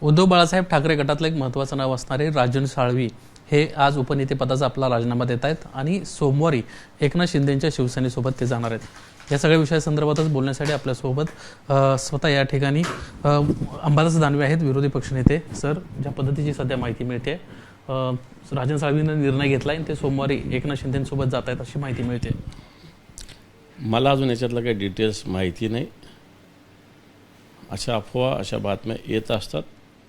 उद्धव बाळासाहेब ठाकरे गटातलं एक महत्त्वाचं नाव असणारे राजन साळवी हे आज उपनेतेपदाचा आपला राजीनामा देत आहेत आणि सोमवारी एकनाथ शिंदेंच्या शिवसेनेसोबत ते जाणार आहेत। या सगळ्या विषयासंदर्भातच बोलण्यासाठी आपल्यासोबत स्वतः या ठिकाणी अंबादास दानवे आहेत, विरोधी पक्षनेते। सर, ज्या पद्धतीची सध्या माहिती मिळते, राजन साळवींनी निर्णय घेतला आणि ते सोमवारी एकनाथ शिंदेंसोबत जात आहेत अशी माहिती मिळते। मला अजून याच्यातलं काही डिटेल्स माहिती नाही। अशा अफवा, अशा बातम्या येत असतात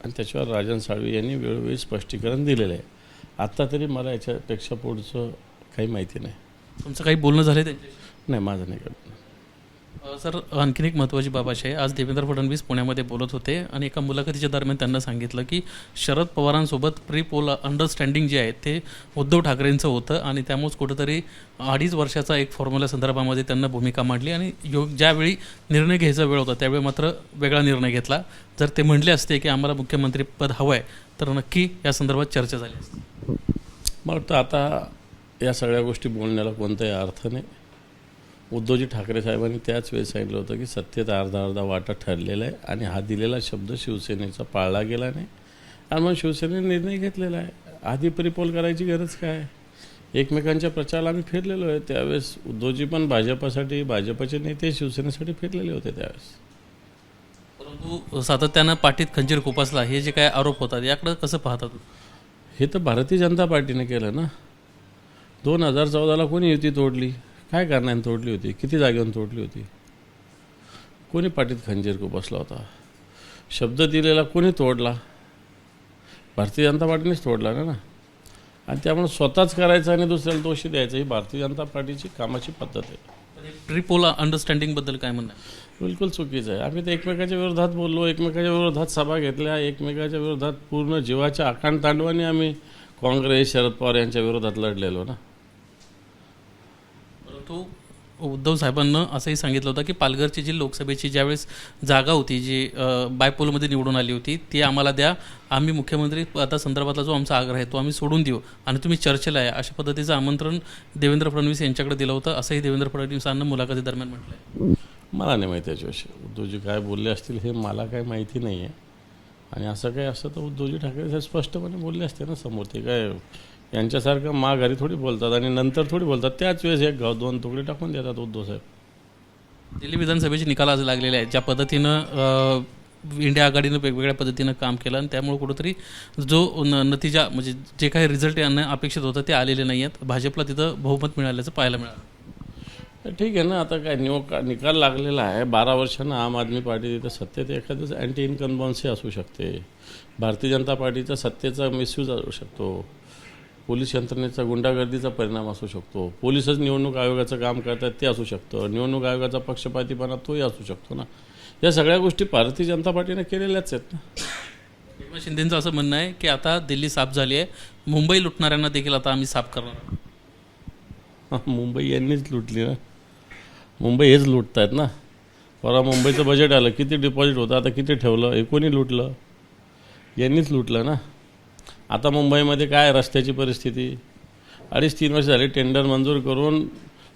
आणि त्याच्यावर राजन साळवी यांनी वेळोवेळी स्पष्टीकरण दिलेलं आहे। आत्ता तरी मला याच्यापेक्षा पुढचं काही माहिती नाही। तुमचं काही बोलणं झालं त्यांच्याशी? नाही, माझं नाही कळलं। सर, आणखीन एक महत्त्वाची बाब अशी आहे, आज देवेंद्र फडणवीस पुण्यामध्ये बोलत होते आणि एका मुलाखतीच्या दरम्यान त्यांना सांगितलं की शरद पवारांसोबत प्री पोल अंडरस्टँडिंग जे आहे ते उद्धव ठाकरेंचं होतं आणि त्यामुळेच कुठंतरी 2.5 वर्षाचा एक फॉर्म्युला संदर्भामध्ये त्यांना भूमिका मांडली आणि ज्यावेळी निर्णय घ्यायचा वेळ होता त्यावेळी मात्र वेगळा निर्णय घेतला। जर ते म्हणले असते की आम्हाला मुख्यमंत्रीपद हवं आहे तर नक्की या संदर्भात चर्चा झाली असती। मला वाटतं आता या सगळ्या गोष्टी बोलण्याला कोणताही अर्थ नाही। उद्धवजी ठाकरे साहेबांनी त्याच वेळी सांगितलं होतं की सत्तेत अर्धा वाटा ठरलेला आहे आणि हा दिलेला शब्द शिवसेनेचा पाळला गेला नाही आणि मग शिवसेनेने निर्णय घेतलेला आहे। आधी परिपोल करायची गरज काय? एकमेकांच्या प्रचाराला आम्ही फिरलेलो आहे। त्यावेळेस उद्धवजी पण भाजपासाठी, भाजपचे नेते शिवसेनेसाठी फिरलेले होते त्यावेळेस। परंतु सातत्यानं पाठीत खंजीर खुपसला हे जे काय आरोप होतात याकडे कसं पाहतात? हे तर भारतीय जनता पार्टीने केलं ना। 2014ला कोणी युती तोडली? काय कारणाने तोडली होती? किती जागेवरून तोडली होती? कोणी पाठीत खंजीर खुपसला होता? शब्द दिलेला कोणी तोडला? भारतीय जनता पार्टीनेच तोडला ना। आणि त्यामुळे स्वतःच करायचं आणि दुसऱ्याला दोषी द्यायचं ही भारतीय जनता पार्टीची कामाची पद्धत आहे। प्री पोल अंडरस्टँडिंगबद्दल काय म्हणणं आहे? बिलकुल चुकीचं आहे। आम्ही तर एकमेकाच्या विरोधात बोललो, एकमेकाच्या विरोधात सभा घेतल्या, एकमेकाच्या विरोधात पूर्ण जीवाच्या आकांड तांडवाने आम्ही काँग्रेस, शरद पवार यांच्या विरोधात लढलेलो ना। परंतु उद्धव साहेबांना असंही सांगितलं होतं की पालघरची जी लोकसभेची ज्यावेळेस जागा होती, जी बायपोलमध्ये निवडून आली होती, ती आम्हाला द्या, आम्ही मुख्यमंत्री पदासंदर्भातला जो आमचा आग्रह आहे तो आम्ही सोडून देऊ आणि तुम्ही चर्चेला आहे, अशा पद्धतीचं आमंत्रण देवेंद्र फडणवीस यांच्याकडे दिलं होतं असंही देवेंद्र फडणवीसांना मुलाखती दरम्यान म्हटलं आहे। मला नाही माहिती त्याच्याविषयी उद्धवजी काय बोलले असतील हे मला काही माहिती नाही आहे। आणि असं काही असतं तर उद्धवजी ठाकरे साहेब स्पष्टपणे बोलले असते ना समोर। ते काय यांच्यासारखं माघारी थोडी बोलतात आणि नंतर थोडी बोलतात। त्याच वेळेस एक गाव दोन तुकडे टाकून देतात उद्धव साहेब। दिल्ली विधानसभेचे निकाल आज लागलेले आहेत। ज्या पद्धतीनं इंडिया आघाडीनं वेगवेगळ्या पद्धतीनं काम केलं आणि त्यामुळे कुठंतरी जो नतीजा म्हणजे जे काही रिझल्ट यांना अपेक्षित होतं ते आलेले नाही आहेत। भाजपला तिथं बहुमत मिळाल्याचं पाहायला मिळालं। ठीक आहे ना, आता काय निकाल लागलेला आहे। 12 वर्षांना आम आदमी पार्टी तिथं सत्तेत एखादंच अँटी इन्कम्बन्सी असू शकते। भारतीय जनता पार्टीचा सत्तेचा मिसयूज असू शकतो। पोलीस यंत्रणेचा गुंडागर्दीचा परिणाम असू शकतो। पोलीसच निवडणूक आयोगाचं काम करतात ते असू शकतं। निवडणूक आयोगाचा पक्षपातीपणा तोही असू शकतो ना। या सगळ्या गोष्टी भारतीय जनता पार्टीने केलेल्याच आहेत ना। एकनाथ शिंदेंचं असं म्हणणं आहे की आता दिल्ली साफ झाली आहे, मुंबई लुटणाऱ्यांना देखील आता आम्ही साफ करणार। मुंबई यांनीच लुटली ना। मुंबई हेच लुटत आहेत ना। परवा मुंबईचं बजेट आलं, किती डिपॉझिट होतं, आता किती ठेवलं, हे कोणी लुटलं? यांनीच लुटलं ना। आता मुंबईमध्ये काय रस्त्याची परिस्थिती? 2.5-3 वर्ष झाले टेंडर मंजूर करून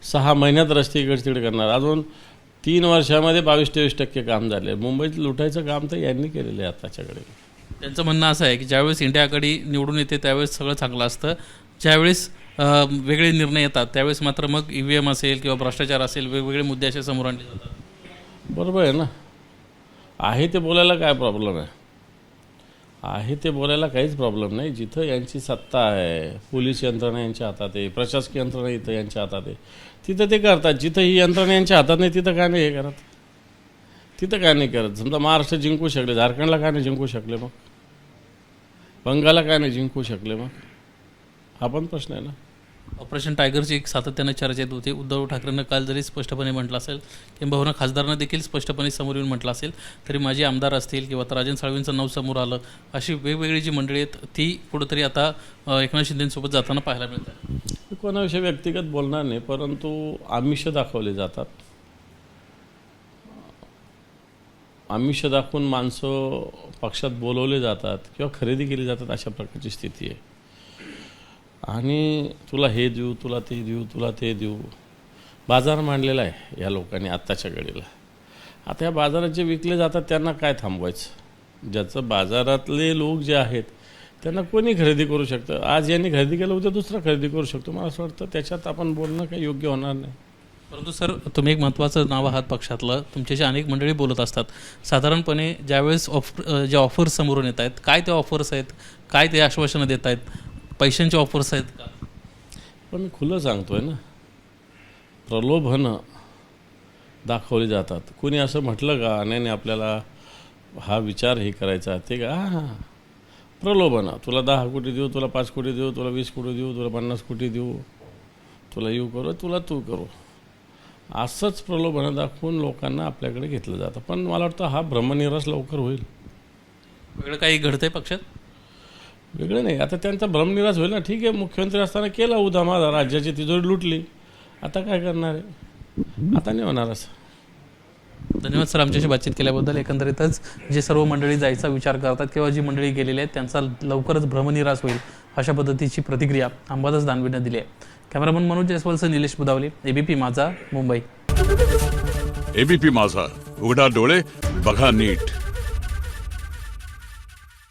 6 महिन्यात रस्ते इकडे तिकडे करणार। अजून 3 वर्षामध्ये 22-23% काम झाले। मुंबईत लुटायचं काम तर यांनी केलेलं आहे आताच्याकडे। त्यांचं म्हणणं असं आहे की ज्यावेळेस इंडिया आघाडी निवडून येते त्यावेळेस सगळं चांगलं असतं, ज्यावेळेस वेगळे निर्णय येतात त्यावेळेस मात्र मग EVM असेल किंवा भ्रष्टाचार असेल, वेगवेगळे मुद्दे असे समोर आणले जातात। बरोबर आहे ना। आहे ते बोलायला काय प्रॉब्लेम आहे? आहे ते बोलायला काहीच प्रॉब्लेम नाही। जिथं यांची सत्ता आहे, पोलीस यंत्रणा यांच्या हातात आहे, प्रशासकीय यंत्रणा इथं यांच्या हातात आहे, तिथं ते करतात। जिथं ही यंत्रणा यांच्या हातात नाही तिथं काय नाही हे करत? तिथं काय नाही करत? समजा महाराष्ट्र जिंकू शकले, झारखंडला काय नाही जिंकू शकले? मग बंगालला काय नाही जिंकू शकले? मग हा पण प्रश्न आहे ना। ऑपरेशन टायगरची एक सातत्यानं चर्चा येत होती। उद्धव ठाकरेंना काल जरी स्पष्टपणे म्हटलं असेल किंवा खासदारांना देखील स्पष्टपणे समोर येऊन म्हटलं असेल तरी माझे आमदार असतील किंवा राजन साळवींचं नाव समोर आलं, अशी वेगवेगळी जी मंडळी आहेत ती कुठंतरी आता एकनाथ शिंदेंसोबत जाताना पाहायला मिळतात। मी कोणाविषयी व्यक्तिगत बोलणार नाही, परंतु आमिष दाखवले जातात। आमिष दाखवून माणसं पक्षात बोलवले जातात किंवा खरेदी केली जातात, अशा प्रकारची स्थिती आहे। आणि तुला हे देऊ, तुला ते देऊ, तुला ते देऊ, बाजार मांडलेला आहे या लोकांनी आत्ताच्या घडीला। आता या बाजारात जे विकले जातात त्यांना काय थांबवायचं? ज्याचं बाजारातले लोक जे आहेत त्यांना कोणी खरेदी करू शकतं. आज यांनी खरेदी केलं, उद्या दुसरा खरेदी करू शकतो. मला असं वाटतं त्याच्यात आपण बोलणं काही योग्य होणार नाही. परंतु सर, तुम्ही एक महत्त्वाचं नाव आहात पक्षातलं, तुमच्याशी अनेक मंडळी बोलत असतात. साधारणपणे ज्यावेळेस ज्या ऑफर्स समोरून येत आहेत, काय त्या ऑफर्स आहेत, काय ते आश्वासनं देत आहेत, पैशांचे ऑफर्स आहेत का? पण मी खुलं सांगतोय ना, प्रलोभनं दाखवली जातात. कोणी असं म्हटलं का नाही आपल्याला हा विचार हे करायचा ते का हां प्रलोभनं, तुला 10 कोटी देऊ, तुला 5 कोटी देऊ, तुला 20 कोटी देऊ, तुला 50 कोटी देऊ, तुला येऊ करू, तुला तू करू, असंच प्रलोभनं दाखवून लोकांना आपल्याकडे घेतलं जातं. पण मला वाटतं हा भ्रमनिरास लवकर होईल. वेगळं काही घडतंय पक्षात? वेगळं नाही, आता त्यांचा भ्रमनिरास होईल ना. ठीक आहे, मुख्यमंत्री असताना केला उधामाधा, राज्याची तिजोरी लुटली, आता काय करणार आहे? आता नाही होणार असं. धन्यवाद सर, आमच्याशी बातचीत केल्याबद्दल. एकंदरीतच जे सर्व मंडळी जायचा विचार करतात किंवा जी मंडळी गेलेली आहेत त्यांचा लवकरच भ्रमनिरास होईल अशा पद्धतीची प्रतिक्रिया अंबादास दानवेनं दिली आहे. कॅमेरामन मनोज जयस्वालसह निलेश बुदावले, एबीपी माझा, मुंबई. एबीपी माझा, उघडा डोळे बघा नीट.